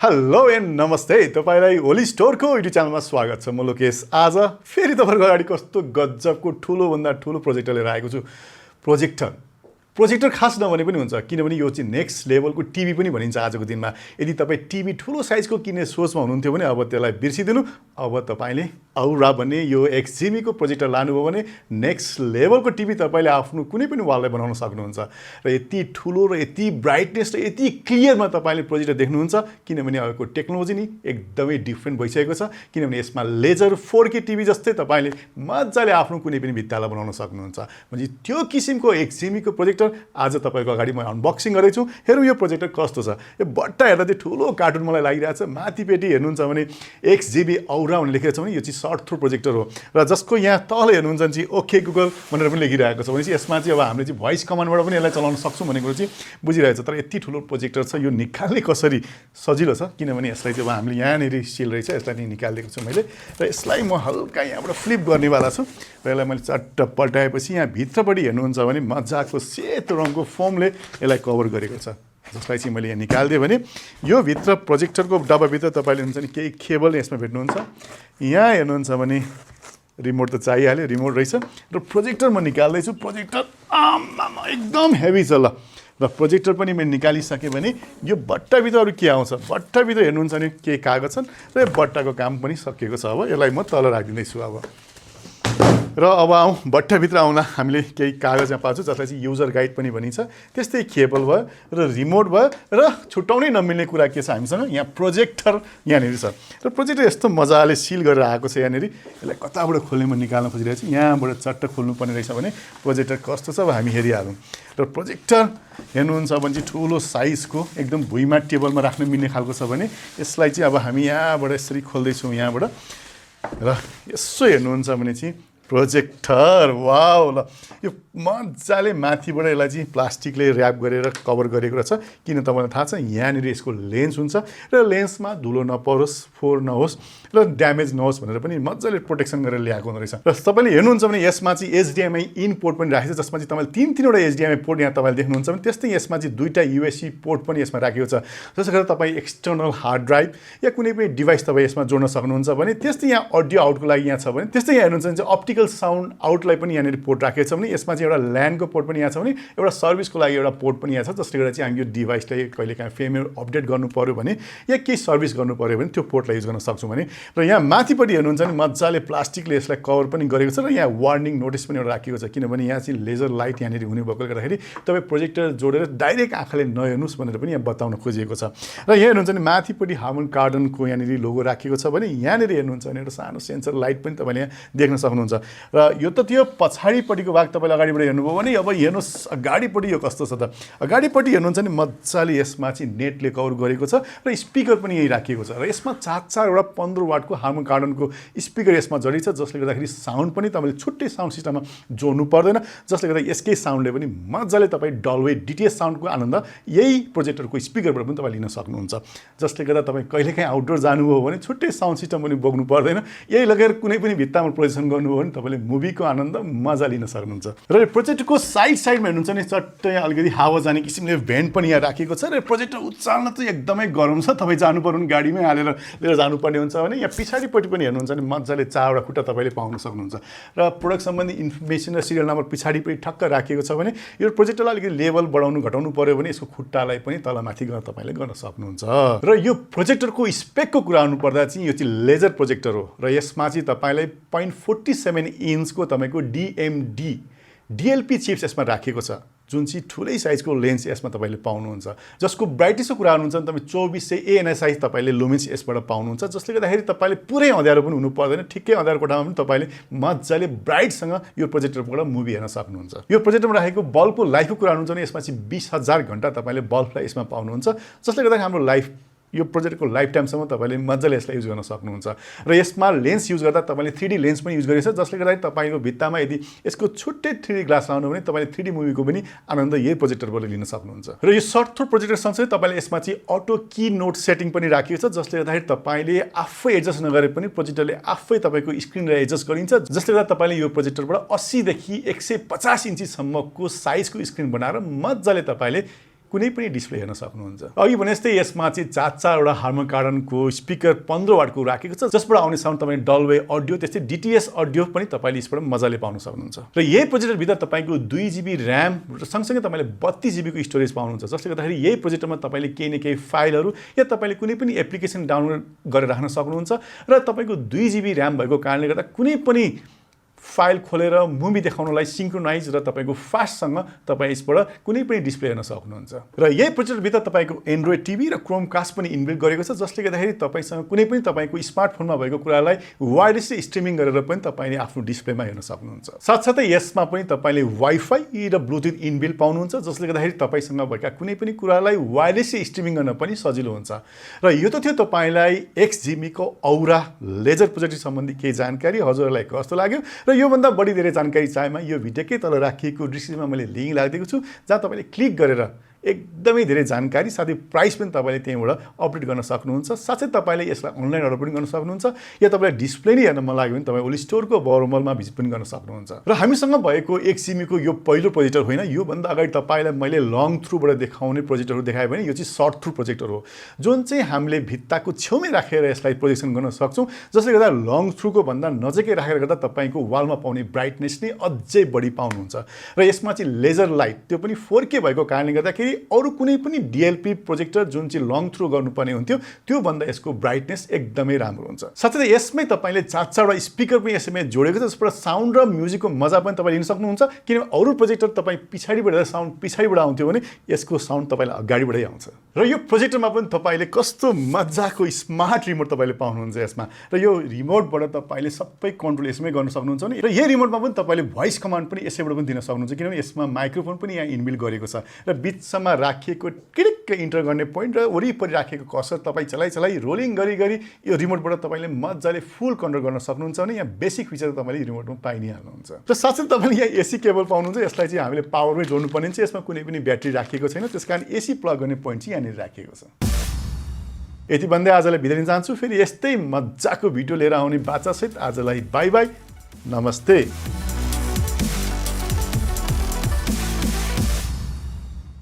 Hello and नमस्ते तपाईलाई ओलिज स्टोरको युट्युब च्यानलमा स्वागत छ। म लोकेश आज फेरि तपाईहरुको अगाडि कस्तो गजबको ठुलो भन्दा ठुलो प्रोजेक्टर लिएर आएको छु। प्रोजेक्टर खास नभने पनि हुन्छ, किनभने यो चाहिँ नेक्स्ट लेभलको टिभी पनि भनिन्छ आजको दिनमा। यदि तपाई टिभी ठुलो साइजको किन्ने सोचमा हुनुहुन्थ्यो भने अब त्यसलाई बिर्सिदिनु। अब तपाईले औरा भन्ने यो XGIMI को प्रोजेक्टर लानुभयो भने नेक्स्ट लेभलको टिभी तपाईले आफ्नो कुनै पनि वाललाई बनाउन सक्नुहुन्छ। र यति ठुलो र यति ब्राइटनेस र यति क्लियरमा तपाईले प्रोजेक्टर देख्नुहुन्छ, किनभने अबको टेक्नोलोजी नि एकदमै डिफरेन्ट भइसकेको छ। किनभने यसमा लेजर 4K टिभी जस्तै तपाईले मजाले आफ्नो कुनै पनि भित्तालाई बनाउन सक्नुहुन्छ। भने त्यो किसिमको XGIMI को प्रोजेक्टर आज तपाईको अगाडि म अनबक्सिङ गरेछु। हेरौँ यो प्रोजेक्टर कस्तो छ। यो बट्टा हेर्दा चाहिँ ठुलो कार्टुन मलाई लागिरहेछ। माथिपेटी हेर्नुहुन्छ भने XGIMI AURA भनेर लेखेको छ भने यो चाहिँ सर्ट थ्रो प्रोजेक्टर हो। र जसको यहाँ तल हेर्नुहुन्छ भने चाहिँ ओके गुगल भनेर पनि लेखिरहेको छ। भनेपछि यसमा चाहिँ अब हामीले चाहिँ भोइस कमान्डबाट पनि यसलाई चलाउन सक्छौँ भन्ने कुरो चाहिँ बुझिरहेछ। तर यति ठुलो प्रोजेक्टर छ, यो निकाल्ने कसरी सजिलो छ, किनभने यसलाई चाहिँ अब हामीले यहाँनिर सिल रहेछ, यसलाई नि निकालिदिएको छु मैले। र यसलाई म हल्का यहाँबाट फ्लिप गर्नेवाला छु। र यसलाई मैले चट्ट पल्टाएपछि यहाँ भित्रपट्टि हेर्नुहुन्छ भने मजाको सेतो रङको फोमले यसलाई कभर गरेको छ। जसलाई चाहिँ मैले यहाँ निकालिदिएँ भने यो भित्र प्रोजेक्टरको डब्बाभित्र तपाईँले हुन्छ नि केही केबल यसमा भेट्नुहुन्छ। यहाँ हेर्नुहुन्छ भने रिमोट त चाहिहाल्यो, रिमोट रहेछ। र प्रोजेक्टर म निकाल्दैछु। प्रोजेक्टर एकदम हेभी छ। ल प्रोजेक्टर पनि मैले निकालिसकेँ भने यो बट्टाभित्र अरू के आउँछ, बट्टाभित्र हेर्नुहुन्छ भने केही कागज छन् र यो बट्टाको काम पनि सकिएको छ। अब यसलाई म तल राखिदिँदैछु। र अब आउँ बट्टाभित्र आउँदा हामीले केही कागज यहाँ पाउँछौँ, जसलाई चाहिँ युजर गाइड पनि भनिन्छ। त्यस्तै केबल भयो र रिमोट भयो र छुट्याउनै नमिल्ने कुरा के छ हामीसँग, यहाँ प्रोजेक्टर यहाँनिर छ। र प्रोजेक्टर यस्तो मजाले सिल गरेर आएको छ। यहाँनिर यसलाई कताबाट खोल्ने म निकाल्न खोजिरहेको छु। यहाँबाट चट्ट खोल्नुपर्ने रहेछ भने प्रोजेक्टर कस्तो छ अब हामी हेरिहालौँ। र प्रोजेक्टर हेर्नुहुन्छ भने चाहिँ ठुलो साइजको एकदम भुइँमा टेबलमा राख्न मिल्ने खालको छ भने यसलाई चाहिँ अब हामी यहाँबाट यसरी खोल्दैछौँ यहाँबाट। र यसो हेर्नुहुन्छ भने चाहिँ प्रोजेक्टर वाउ। ल यो मजाले माथिबाट यसलाई चाहिँ प्लास्टिकले ऱ्याप गरेर कभर गरेको रहेछ। किन तपाईँलाई थाहा छ, यहाँनिर यसको लेन्स हुन्छ र लेन्समा धुलो नपरोस्, फोहोर नहोस् र ड्यामेज नहोस् भनेर पनि मजाले प्रोटेक्सन गरेर ल्याएको हुँदो रहेछ। र तपाईँले हेर्नुहुन्छ भने यसमा चाहिँ HDMI इन पोर्ट पनि राखेको छ, जसमा चाहिँ तपाईँले तीनवटा HDMI पोर्ट यहाँ तपाईँले देख्नुहुन्छ भने त्यस्तै यसमा चाहिँ दुईवटा USB पोर्ट पनि यसमा राखेको छ। जसले गर्दा तपाईँ एक्सटर्नल हार्ड ड्राइभ या कुनै पनि डिभाइस तपाईँ यसमा जोड्न सक्नुहुन्छ भने। त्यस्तै यहाँ अडियो आउटको लागि यहाँ छ भने, त्यस्तै यहाँ हेर्नुहुन्छ भने चाहिँ अप्टिकल साउन्ड आउटलाई पनि यहाँनिर पोर्ट राखेको छ भने। यसमा चाहिँ एउटा ल्यान्डको पोर्ट पनि यहाँ छ भने एउटा सर्भिसको लागि एउटा पोर्ट पनि यहाँ छ। जसले गर्दा चाहिँ हामी यो डिभाइसलाई कहिलेकाहीँ फेमर अपडेट गर्नु पऱ्यो भने या केही सर्भिस गर्नु पऱ्यो भने त्यो पोर्टलाई युज गर्न सक्छौँ भने। र यहाँ माथिपट्टि हेर्नुहुन्छ भने मजाले प्लास्टिकले यसलाई कभर पनि गरेको छ र यहाँ वार्निङ नोटिस पनि एउटा राखेको छ। किनभने यहाँ चाहिँ लेजर लाइट यहाँनिर हुने भएकोले गर्दाखेरि तपाईँ प्रोजेक्टर जोडेर डाइरेक्ट आँखाले नहेर्नुहोस् भनेर पनि यहाँ बताउन खोजिएको छ। र यहाँ हेर्नुहुन्छ भने माथिपट्टि हामन कार्डनको यहाँनिर लोगो राखेको छ भने यहाँनिर हेर्नुहुन्छ भने एउटा सानो सेन्सर लाइट पनि तपाईँले यहाँ देख्न सक्नुहुन्छ। र यो त त्यो पछाडिपट्टिको भाग तपाईँले अगाडिबाट हेर्नुभयो भने। अब हेर्नुहोस् अगाडिपट्टि यो कस्तो छ त। अगाडिपट्टि हेर्नुहुन्छ भने मजाले यसमा चाहिँ नेटले कभर गरेको छ र स्पिकर पनि यही राखिएको छ। र यसमा चारवटा 15 वाटको हार्मन कार्डनको स्पिकर यसमा जडिन्छ, जसले गर्दाखेरि साउन्ड पनि तपाईँले छुट्टै साउन्ड सिस्टममा जोड्नु पर्दैन। जसले गर्दा यसकै साउन्डले पनि मजाले तपाईँ डलवे डिटिएस साउन्डको आनन्द यही प्रोजेक्टरको स्पिकरबाट पनि तपाईँ लिन सक्नुहुन्छ। जसले गर्दा तपाईँ कहिलेकाहीँ आउटडोर जानुभयो भने छुट्टै साउन्ड सिस्टम पनि बोक्नु पर्दैन। यही लगेर कुनै पनि भित्तामा प्रोजेक्सन गर्नुभयो भने तपाईँले मुभीको आनन्द मजा लिन सक्नुहुन्छ। र प्रोजेक्टरको साइडमा हेर्नुहुन्छ भने चट्ट यहाँ अलिकति हावा जाने किसिमले भेन्ट पनि यहाँ राखेको छ। र प्रोजेक्टर उचाल्न चाहिँ एकदमै गरम छ। तपाईँ जानु पर्यो भने गाडीमै हालेर लिएर जानुपर्ने हुन्छ भने यहाँ पछाडिपट्टि पनि हेर्नुहुन्छ भने मजाले 4वटा खुट्टा तपाईँले पाउन सक्नुहुन्छ। र प्रोडक्ट सम्बन्धी इन्फर्मेसन र सिरियल नम्बर पछाडिपट्टि ठक्क राखेको छ भने यो प्रोजेक्टरलाई अलिकति लेभल बढाउनु घटाउनु पर्यो भने यसको खुट्टालाई पनि तलमाथि गरेर तपाईँले गर्न सक्नुहुन्छ। र यो प्रोजेक्टरको स्पेकको कुरा आउनुपर्दा चाहिँ यो चाहिँ लेजर प्रोजेक्टर हो। र यसमा चाहिँ तपाईँलाई 0.47 इन्चको तपाईँको DLP चिप्स यसमा राखेको छ, जुन चाहिँ ठुलै साइजको लेन्स यसमा तपाईँले पाउनुहुन्छ। जसको ब्राइटनेसको कुरा गर्नुहुन्छ भने तपाईँ 2400 ANSI तपाईँले लुमेन्स यसबाट पाउनुहुन्छ। जसले गर्दाखेरि तपाईँले पुरै अँध्यारो पनि हुनु पर्दैन, ठिकै अँध्यारो कोठामा पनि तपाईँले मजाले ब्राइटसँग यो प्रोजेक्टरबाट मुभी हेर्न सक्नुहुन्छ। यो प्रोजेक्टरमा राखेको बल्बको लाइफको कुरा गर्नुहुन्छ भने यसमा चाहिँ 20,000 घण्टा तपाईँले बल्बलाई यसमा पाउनुहुन्छ। जसले गर्दा हाम्रो यो प्रोजेक्टको लाइफ टाइमसम्म तपाईँले मजाले यसलाई युज गर्न सक्नुहुन्छ। र यसमा लेन्स युज गर्दा तपाईँले 3D लेन्स पनि युज गरेछ। जसले गर्दा तपाईँको भित्तामा यदि यसको छुट्टै 3D ग्लास लाउनु भने तपाईँले 3D मुभीको पनि आनन्द यही प्रोजेक्टरबाट लिन सक्नुहुन्छ। र यो सर्ट थ्रो प्रोजेक्टर सँगसँगै तपाईँले यसमा चाहिँ अटो की नोट सेटिङ पनि राखिएको छ। जसले गर्दाखेरि तपाईँले आफै एडजस्ट नगरे पनि प्रोजेक्टरले आफै तपाईँको स्क्रिनलाई एडजस्ट गरिन्छ। जसले गर्दा तपाईँले यो प्रोजेक्टरबाट 80 देखि 150 इन्चीसम्मको साइजको स्क्रिन बनाएर मजाले तपाईँले कुनै पनि डिस्प्ले हेर्न सक्नुहुन्छ। अघि भने जस्तै यसमा चाहिँ 4-4वटा हार्मोनिक कार्डनको स्पिकर 15 वाटको राखेको छ, जसबाट आउने साउन्ड तपाईँ डल्वे अडियो त्यस्तै डिटिएस अडियो पनि तपाईँले यसबाट मजाले पाउन सक्नुहुन्छ। र यही प्रोजेक्टरभित्र तपाईँको 2 GB र्याम र सँगसँगै तपाईँले 32 GB को स्टोरेज पाउनुहुन्छ, जसले गर्दाखेरि यही प्रोजेक्टरमा तपाईँले केही न केही फाइलहरू या तपाईँले कुनै पनि एप्लिकेसन डाउनलोड गरेर राख्न सक्नुहुन्छ र तपाईँको 2 GB र्याम भएको कारणले गर्दा कुनै पनि फाइल खोलेर मुभी देखाउनलाई सिङ्क्रोनाइज र तपाईँको फास्टसँग तपाईँ यसबाट कुनै पनि डिस्प्ले हेर्न सक्नुहुन्छ। र यही प्रोजेक्टरभित्र तपाईँको एन्ड्रोइड टिभी र क्रोमकास्ट पनि इनबिल्ट गरेको छ, जसले गर्दाखेरि तपाईँसँग कुनै पनि तपाईँको स्मार्टफोनमा भएको कुरालाई वायरलेसली स्ट्रिमिङ गरेर पनि तपाईँले आफ्नो डिस्प्लेमा हेर्न सक्नुहुन्छ। साथसाथै यसमा पनि तपाईँले वाइफाई र ब्लुटुथ इनबिल्ट पाउनुहुन्छ, जसले गर्दाखेरि तपाईँसँग भएका कुनै पनि कुरालाई वायरलेसली स्ट्रिमिङ गर्न पनि सजिलो हुन्छ। र यो त थियो तपाईँलाई XGIMI को औरा लेजर प्रोजेक्टर सम्बन्धी केही जानकारी। हजुरहरूलाई कस्तो लाग्यो र योभन्दा बढी धेरै जानकारी चाहेमा यो भिडियोकै तल राखिएको डिस्क्रिप्सनमा मैले लिङ्क राखिदिएको छु, जहाँ तपाईँले क्लिक गरेर एकदमै धेरै जानकारी साथै प्राइस पनि तपाईँले त्यहीँबाट अपडेट गर्न सक्नुहुन्छ। साथै तपाईँले यसलाई अनलाइन अर्डर पनि गर्न सक्नुहुन्छ या तपाईँलाई डिस्प्ले नै हेर्न मन लाग्यो भने तपाईँ ओलिज स्टोरको बाबर मलमा भिजिट पनि गर्न सक्नुहुन्छ। र हामीसँग भएको XGIMI को यो पहिलो प्रोजेक्टर होइन, योभन्दा अगाडि तपाईँलाई मैले लङ थ्रुबाट देखाउने प्रोजेक्टरहरू देखाएँ भने यो चाहिँ सर्ट थ्रु प्रोजेक्टर हो, जुन चाहिँ हामीले भित्ताको छेउमै राखेर यसलाई प्रोजेक्सन गर्न सक्छौँ, जसले गर्दा लङ थ्रुको भन्दा नजिकै राखेर गर्दा तपाईँको वालमा पाउने ब्राइटनेस नै अझै बढी पाउनुहुन्छ। र यसमा चाहिँ लेजर लाइट त्यो पनि 4K भएको कारणले गर्दाखेरि अरू कुनै पनि DLP प्रोजेक्टर जुन चाहिँ लङ थ्रु गर्नुपर्ने हुन्थ्यो त्यो भन्दा यसको ब्राइटनेस एकदमै राम्रो हुन्छ। साथै यसमै तपाईँले 4-4वटा स्पिकर पनि यसैमा जोडेको छ, जसबाट साउन्ड र म्युजिकको मजा पनि तपाईँले लिन सक्नुहुन्छ। किनभने अरू प्रोजेक्टर तपाईँ पछाडिबाट साउन्ड पछाडिबाट आउँथ्यो भने यसको साउन्ड तपाईँलाई अगाडिबाटै आउँछ। र यो प्रोजेक्टरमा पनि तपाईँले कस्तो मजाको स्मार्ट रिमोट तपाईँले पाउनुहुन्छ यसमा, र यो रिमोटबाट तपाईँले सबै कन्ट्रोल यसमै गर्न सक्नुहुन्छ नि। र यही रिमोटमा पनि तपाईँले भोइस कमान्ड पनि यसैबाट पनि दिन सक्नुहुन्छ, किनभने यसमा माइक्रोफोन पनि यहाँ इनबिल्ट गरेको छ र बिचमा राखिएको क्लिक इन्टर गर्ने पोइन्ट र वरिपरि राखेको कर्सर तपाईँ चलाइ रोलिङ गरी यो रिमोटबाट तपाईँले मजाले फुल कन्ट्रोल गर्न सक्नुहुन्छ भने यहाँ बेसिक फिचर तपाईँले रिमोटमा पाइ नै हाल्नुहुन्छ। र साथै तपाईँले यहाँ एसी केबल पाउनुहुन्छ, यसलाई चाहिँ हामीले पावरमै जोड्नुपर्ने छ, यसमा कुनै पनि ब्याट्री राखिएको छैन, त्यसकारण एसी प्लग गर्ने पोइन्ट चाहिँ यहाँनिर राखिएको छ। यति भन्दै आजलाई बिदा दिन चाहन्छु। फेरि यस्तै मजाको भिडियो लिएर आउने बाचासहित आजलाई बाई बाई, नमस्ते।